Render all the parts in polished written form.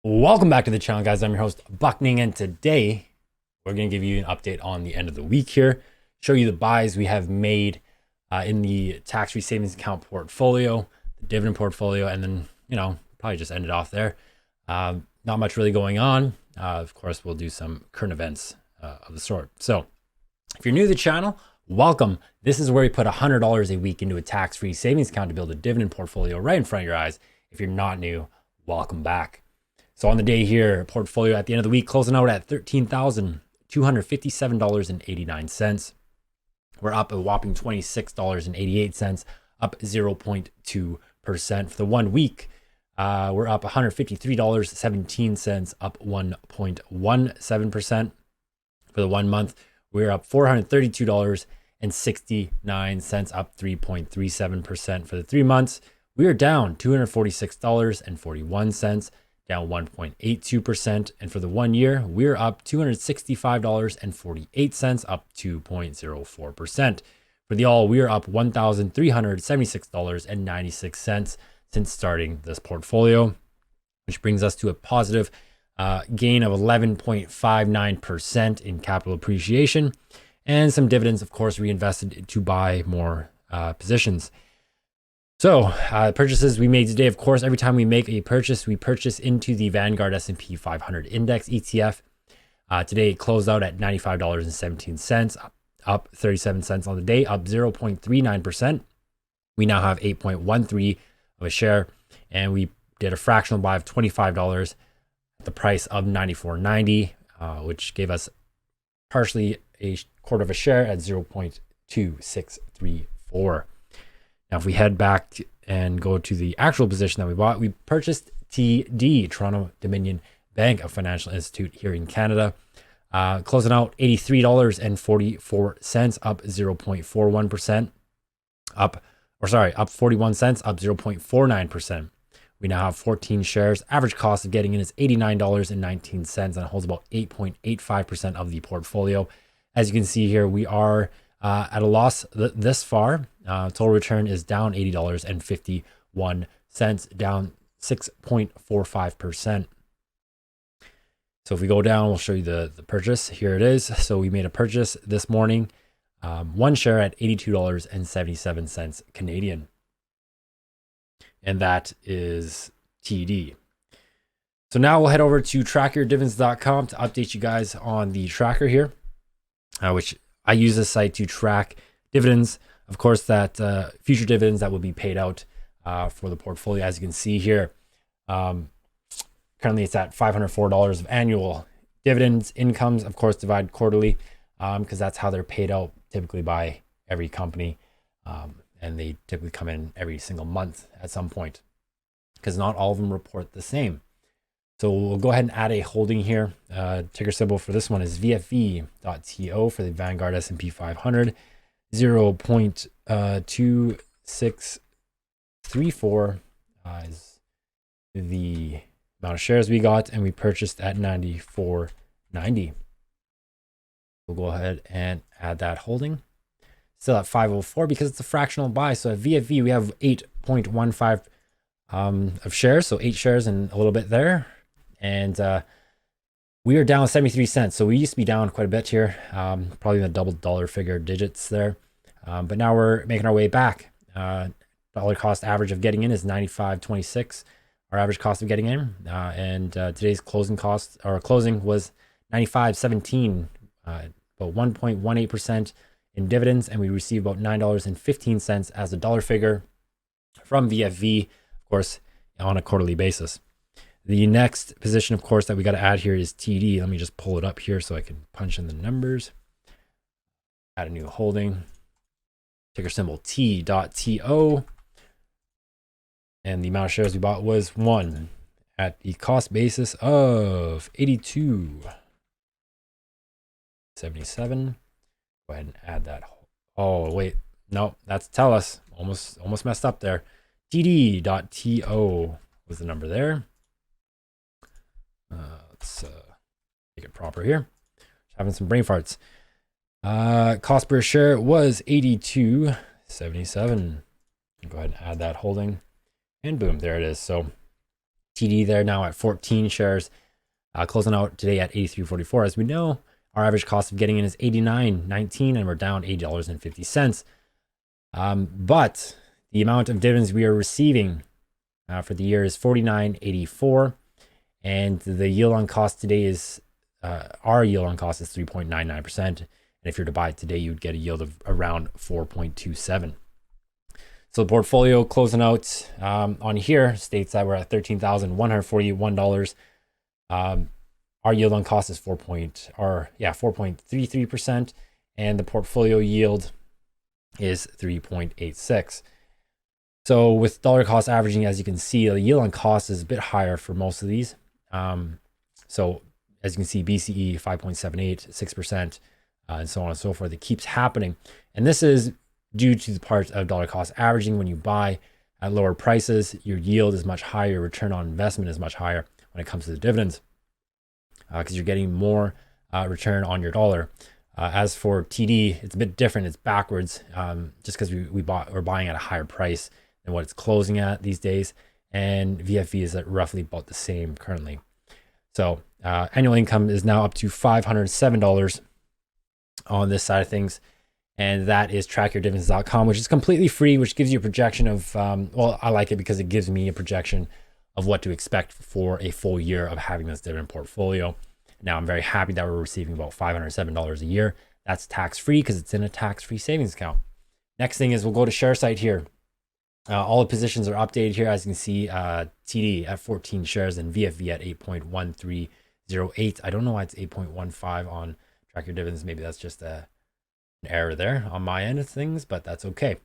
Welcome back to the channel, guys. I'm your host, Buckning, and today we're going to give you an update on the end of the week here, show you the buys we have made in the tax-free savings account portfolio, the dividend portfolio, and then, probably just end it off there. Not much really going on. Of course, we'll do some current events of the sort. So if you're new to the channel, welcome. This is where we put $100 a week into a tax-free savings account to build a dividend portfolio right in front of your eyes. If you're not new, welcome back. So on the day here, portfolio at the end of the week closing out at $13,257.89. We're up a whopping $26.88, up 0.2%. For the 1 week, we're up $153.17, up 1.17%. For the 1 month, we're up $432.69, up 3.37%. For the 3 months, we are down $246.41, down 1.82%. And for the 1 year, we're up $265.48, up 2.04%. For the all, we're up $1,376.96 since starting this portfolio, which brings us to a positive gain of 11.59% in capital appreciation, and some dividends, of course, reinvested to buy more positions. So purchases we made today, of course, every time we make a purchase, we purchase into the Vanguard S&P 500 Index ETF. Today it closed out at $95.17, up 37 cents on the day, up 0.39%. We now have 8.13 of a share, and we did a fractional buy of $25 at the price of $94.90, which gave us partially a quarter of a share at 0.2634. Now, if we head back and go to the actual position that we bought, we purchased TD, Toronto Dominion Bank, a financial institute here in Canada, closing out $83.44, up 0.41%, up 41 cents, up 0.49%. We now have 14 shares. Average cost of getting in is $89.19, and it holds about 8.85% of the portfolio. As you can see here, we are at a loss this far. Total return is down $80.51, down 6.45%. So if we go down, we'll show you the purchase. Here it is. So we made a purchase this morning, 1 share at $82.77 Canadian. And that is TD. So now we'll head over to trackyourdividends.com to update you guys on the tracker here, which I use this site to track dividends, of course, that future dividends that will be paid out for the portfolio. As you can see here, currently it's at $504 of annual dividends incomes, of course, divided quarterly, because that's how they're paid out typically by every company. And they typically come in every single month at some point, because not all of them report the same. So we'll go ahead and add a holding here. Ticker symbol for this one is VFV.TO for the Vanguard S&P 500. 0.2634 is the amount of shares we got, and we purchased at $94.90. We'll go ahead and add that holding. Still at 504 because it's a fractional buy. So at VFV, we have 8.15 of shares, so 8 shares and a little bit there. And we are down 73 cents. So we used to be down quite a bit here, probably in the double dollar figure digits there. But now we're making our way back. Dollar cost average of getting in is 95.26. Our average cost of getting in, and today's closing was 95.17, about 1.18% in dividends, and we receive about $9.15 as a dollar figure from VFV, of course, on a quarterly basis. The next position, of course, that we got to add here is TD. Let me just pull it up here so I can punch in the numbers. Add a new holding. Ticker symbol T.TO. And the amount of shares we bought was 1 at the cost basis of $82.77. Go ahead and add that. Oh, wait. No, that's TELUS. Almost messed up there. TD.TO was the number there. Let's make it proper here. Just having some brain farts. Cost per share was $82.77. Go ahead and add that holding, and boom, there it is. So TD there now at 14 shares, closing out today at 83.44. As we know, our average cost of getting in is 89.19, and we're down $8.50. But the amount of dividends we are receiving for the year is 49.84, and the yield on cost today is our yield on cost is 3.99%. And if you're to buy it today, you'd get a yield of around 4.27. So the portfolio closing out on here states that we're at $13,141. Our yield on cost is 4.33%, and the portfolio yield is 3.86. So with dollar cost averaging, as you can see, the yield on cost is a bit higher for most of these. So as you can see, BCE 5.78, 6%, and so on and so forth. It keeps happening. And this is due to the part of dollar cost averaging. When you buy at lower prices, your yield is much higher, your return on investment is much higher when it comes to the dividends, because you're getting more return on your dollar. As for TD, it's a bit different. It's backwards, just because we're buying at a higher price than what it's closing at these days. And VFE is at roughly about the same currently. So annual income is now up to $507 on this side of things. And that is trackyourdividends.com, which is completely free, which gives you a projection of, well, I like it because it gives me a projection of what to expect for a full year of having this dividend portfolio. Now, I'm very happy that we're receiving about $507 a year. That's tax-free because it's in a tax-free savings account. Next thing is we'll go to ShareSite here. All the positions are updated here. As you can see, TD at 14 shares and VFV at 8.1308. I don't know why it's 8.15 on Track Your Dividends. Maybe that's just an error there on my end of things, but that's okay.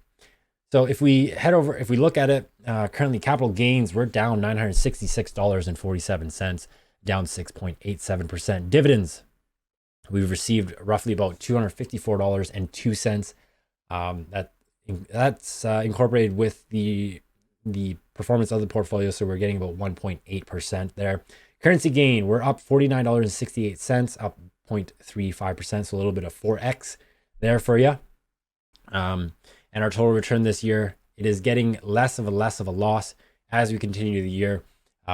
So if we head over, if we look at it, currently capital gains, we're down $966.47, down 6.87%. Dividends, we've received roughly about $254.02. That's incorporated with the performance of the portfolio, so we're getting about 1.8% there. Currency gain, we're up $49.68, up 0.35%, so a little bit of 4x there for you. And our total return this year, it is getting less of a loss as we continue the year,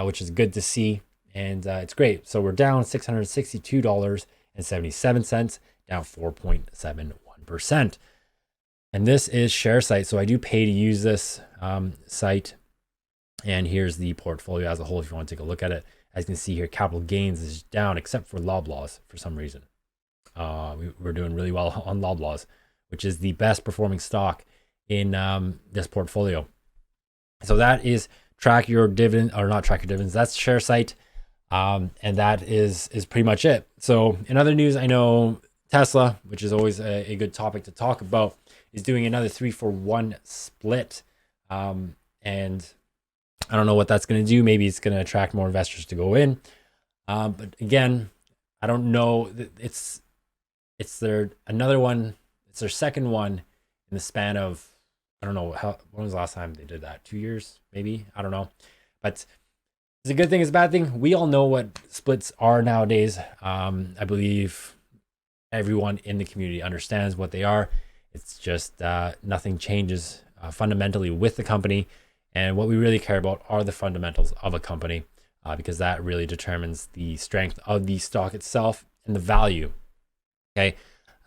which is good to see. And it's great. So we're down $662.77, down 4.71%. And this is ShareSite. So I do pay to use this site. And here's the portfolio as a whole if you want to take a look at it. As you can see here, capital gains is down except for Loblaws for some reason. We're doing really well on Loblaws, which is the best performing stock in this portfolio. So that is Track Your Dividend, or not Track Your Dividends, that's ShareSite. And that is pretty much it. So in other news, I know Tesla, which is always a good topic to talk about, is doing another 3-for-1 split. And I don't know what that's going to do. Maybe it's going to attract more investors to go in. But again, I don't know. It's their another one. It's their second one in the span of, I don't know when was the last time they did that? 2 years, maybe. I don't know. But it's a good thing. It's a bad thing. We all know what splits are nowadays. I believe everyone in the community understands what they are. It's just nothing changes fundamentally with the company. And what we really care about are the fundamentals of a company, because that really determines the strength of the stock itself and the value. Okay.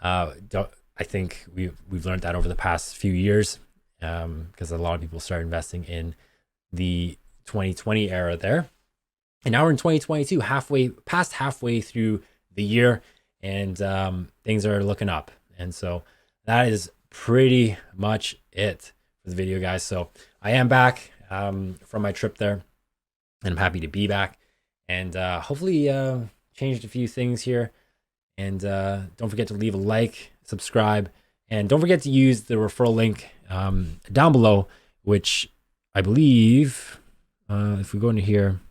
I think we've learned that over the past few years, because a lot of people started investing in the 2020 era there. And now we're in 2022, past halfway through the year, and things are looking up. And so that is pretty much it for the video, guys. So I am back from my trip there, and I'm happy to be back, and hopefully changed a few things here. And don't forget to leave a like, subscribe, and don't forget to use the referral link down below, which I believe, if we go into here,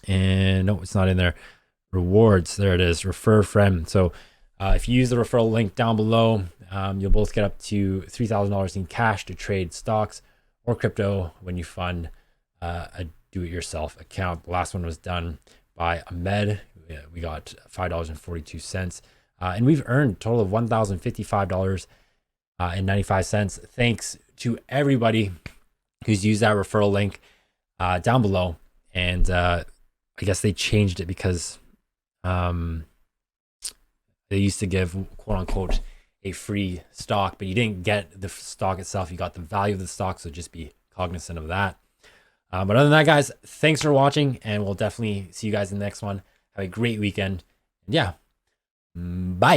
and no, it's not in there. Rewards, there it is, refer friend. So if you use the referral link down below, you'll both get up to $3,000 in cash to trade stocks or crypto when you fund a do-it-yourself account. The last one was done by Ahmed. We got $5.42, and we've earned a total of $1,055.95. Thanks to everybody who's used that referral link down below. And I guess they changed it because they used to give, quote unquote, a free stock, but you didn't get the stock itself. You got the value of the stock. So just be cognizant of that. But other than that, guys, thanks for watching, and we'll definitely see you guys in the next one. Have a great weekend. And yeah, bye.